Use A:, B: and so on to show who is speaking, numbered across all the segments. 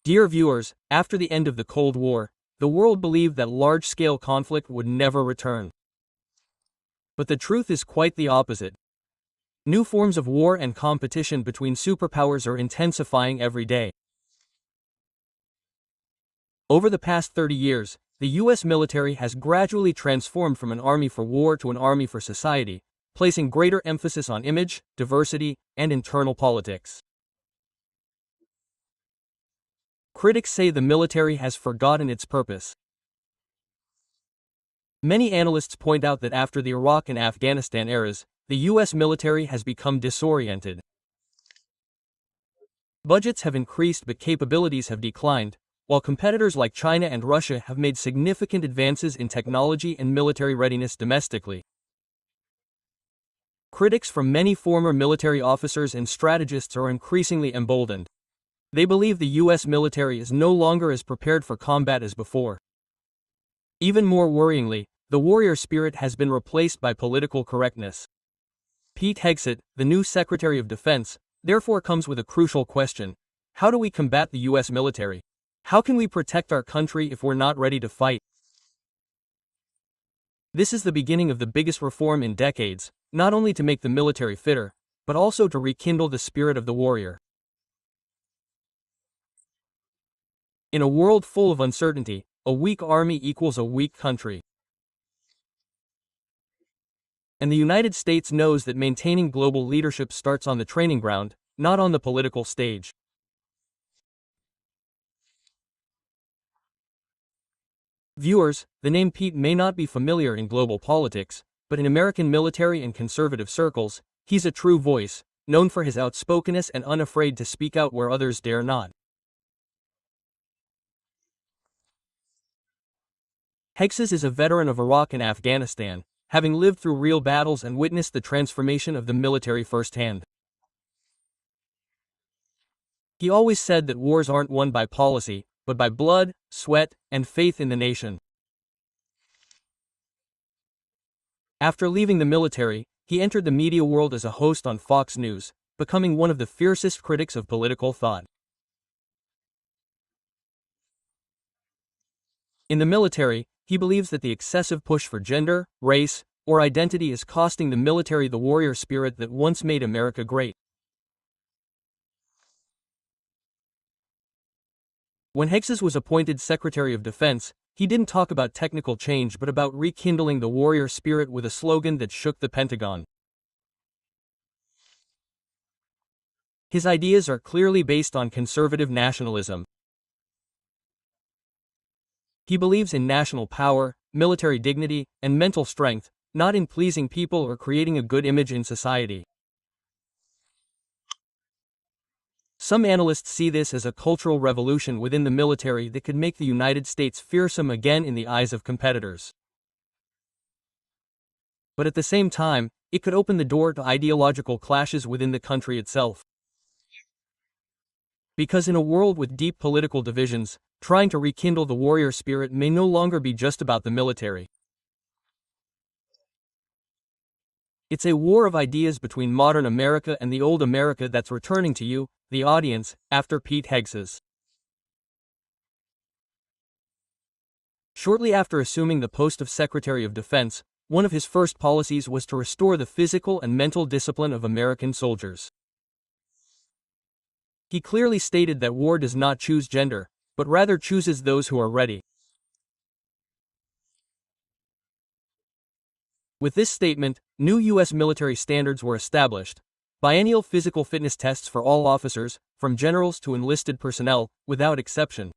A: Dear viewers, after the end of the Cold War, the world believed that large-scale conflict would never return. But the truth is quite the opposite. New forms of war and competition between superpowers are intensifying every day. Over the past 30 years, the U.S. military has gradually transformed from an army for war to an army for society, placing greater emphasis on image, diversity, and internal politics. Critics say the military has forgotten its purpose. Many analysts point out that after the Iraq and Afghanistan eras, the U.S. military has become disoriented. Budgets have increased but capabilities have declined, while competitors like China and Russia have made significant advances in technology and military readiness domestically. Critics from many former military officers and strategists are increasingly emboldened. They believe the U.S. military is no longer as prepared for combat as before. Even more worryingly, the warrior spirit has been replaced by political correctness. Pete Hegseth, the new Secretary of Defense, therefore comes with a crucial question. How do we combat the U.S. military? How can we protect our country if we're not ready to fight? This is the beginning of the biggest reform in decades, not only to make the military fitter, but also to rekindle the spirit of the warrior. In a world full of uncertainty, a weak army equals a weak country. And the United States knows that maintaining global leadership starts on the training ground, not on the political stage. Viewers, the name Pete may not be familiar in global politics, but in American military and conservative circles, he's a true voice, known for his outspokenness and unafraid to speak out where others dare not. Hegseth is a veteran of Iraq and Afghanistan, having lived through real battles and witnessed the transformation of the military firsthand. He always said that wars aren't won by policy, but by blood, sweat, and faith in the nation. After leaving the military, he entered the media world as a host on Fox News, becoming one of the fiercest critics of political thought. In the military, he believes that the excessive push for gender, race, or identity is costing the military the warrior spirit that once made America great. When Hegseth was appointed Secretary of Defense, he didn't talk about technical change but about rekindling the warrior spirit with a slogan that shook the Pentagon. His ideas are clearly based on conservative nationalism. He believes in national power, military dignity, and mental strength, not in pleasing people or creating a good image in society. Some analysts see this as a cultural revolution within the military that could make the United States fearsome again in the eyes of competitors. But at the same time, it could open the door to ideological clashes within the country itself. Because in a world with deep political divisions, trying to rekindle the warrior spirit may no longer be just about the military. It's a war of ideas between modern America and the old America that's returning to you, the audience, after Pete Hegseth. Shortly after assuming the post of Secretary of Defense, one of his first policies was to restore the physical and mental discipline of American soldiers. He clearly stated that war does not choose gender, but rather chooses those who are ready. With this statement, new U.S. military standards were established. Biennial physical fitness tests for all officers, from generals to enlisted personnel, without exception.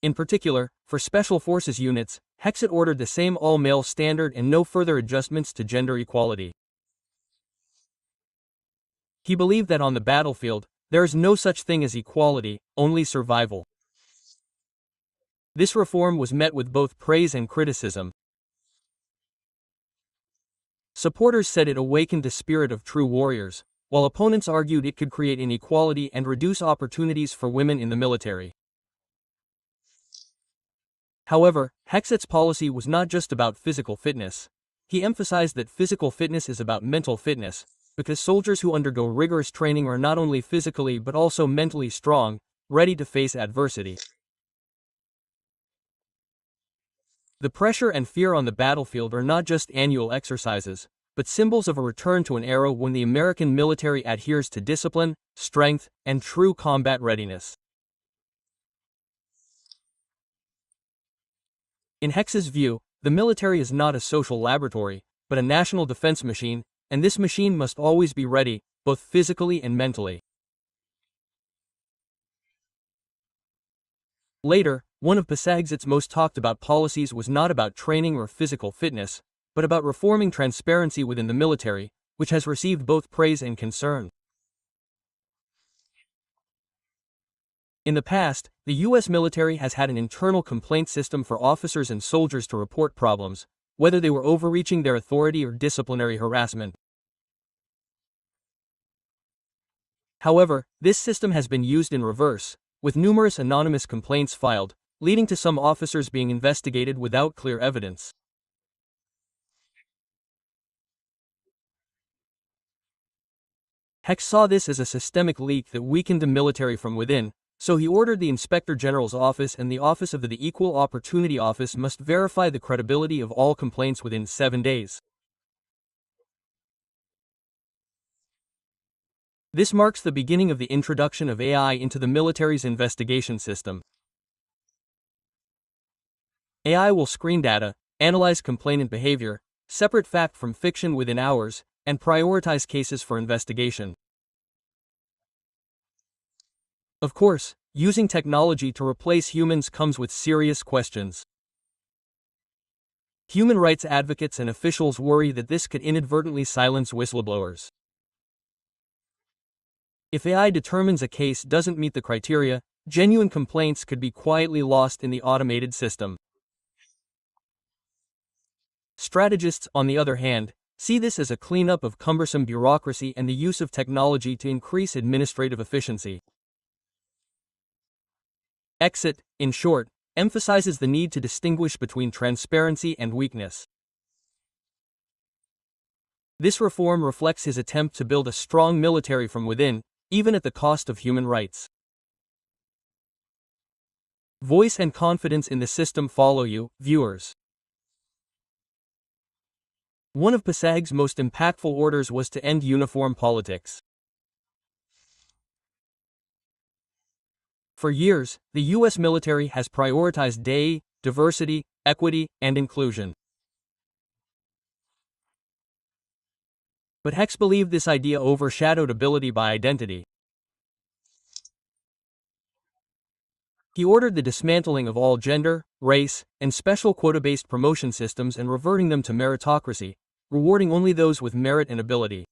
A: In particular, for Special Forces units, Hegseth ordered the same all-male standard and no further adjustments to gender equality. He believed that on the battlefield, there is no such thing as equality, only survival. This reform was met with both praise and criticism. Supporters said it awakened the spirit of true warriors, while opponents argued it could create inequality and reduce opportunities for women in the military. However, Hegseth's policy was not just about physical fitness. He emphasized that physical fitness is about mental fitness, because soldiers who undergo rigorous training are not only physically but also mentally strong, ready to face adversity. The pressure and fear on the battlefield are not just annual exercises, but symbols of a return to an era when the American military adheres to discipline, strength, and true combat readiness. In Hegseth's view, the military is not a social laboratory, but a national defense machine, and this machine must always be ready, both physically and mentally. Later, one of Pete Hegseth's most talked about policies was not about training or physical fitness, but about reforming transparency within the military, which has received both praise and concern. In the past, the U.S. military has had an internal complaint system for officers and soldiers to report problems, whether they were overreaching their authority or disciplinary harassment. However, this system has been used in reverse, with numerous anonymous complaints filed, leading to some officers being investigated without clear evidence. Hegseth saw this as a systemic leak that weakened the military from within, so he ordered the Inspector General's office and the Office of the Equal Opportunity Office must verify the credibility of all complaints within 7 days. This marks the beginning of the introduction of AI into the military's investigation system. AI will screen data, analyze complainant behavior, separate fact from fiction within hours, and prioritize cases for investigation. Of course, using technology to replace humans comes with serious questions. Human rights advocates and officials worry that this could inadvertently silence whistleblowers. If AI determines a case doesn't meet the criteria, genuine complaints could be quietly lost in the automated system. Strategists, on the other hand, see this as a cleanup of cumbersome bureaucracy and the use of technology to increase administrative efficiency. Hegseth, in short, emphasizes the need to distinguish between transparency and weakness. This reform reflects his attempt to build a strong military from within, even at the cost of human rights. Voice and confidence in the system follow you, viewers. One of Pete Hegseth's most impactful orders was to end uniform politics. For years, the U.S. military has prioritized diversity, equity, and inclusion. But Hegseth believed this idea overshadowed ability by identity. He ordered the dismantling of all gender, race, and special quota-based promotion systems and reverting them to meritocracy, rewarding only those with merit and ability.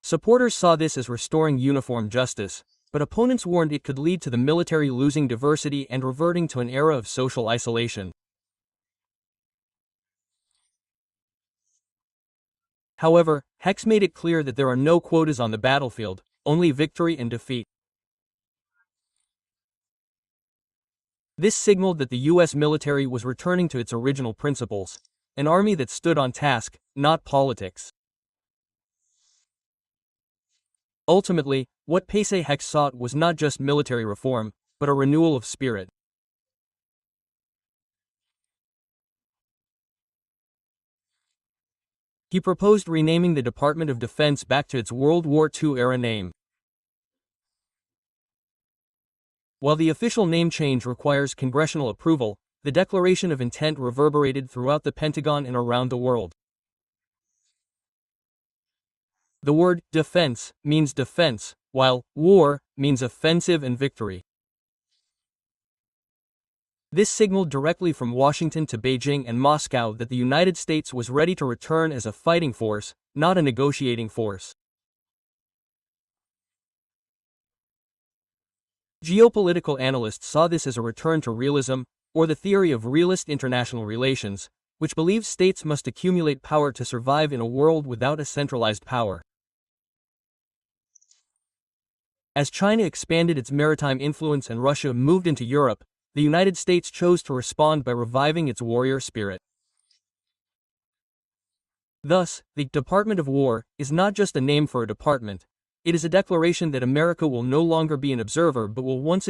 A: Supporters saw this as restoring uniform justice, but opponents warned it could lead to the military losing diversity and reverting to an era of social isolation. However, Hegseth made it clear that there are no quotas on the battlefield, only victory and defeat. This signaled that the U.S. military was returning to its original principles, an army that stood on task, not politics. Ultimately, what Pete Hegseth sought was not just military reform, but a renewal of spirit. He proposed renaming the Department of Defense back to its World War II-era name. While the official name change requires congressional approval, the declaration of intent reverberated throughout the Pentagon and around the world. The word defense means defense, while war means offensive and victory. This signaled directly from Washington to Beijing and Moscow that the United States was ready to return as a fighting force, not a negotiating force. Geopolitical analysts saw this as a return to realism, or the theory of realist international relations, which believes states must accumulate power to survive in a world without a centralized power. As China expanded its maritime influence and Russia moved into Europe, the United States chose to respond by reviving its warrior spirit. Thus, the Department of War is not just a name for a department. It is a declaration that America will no longer be an observer but will once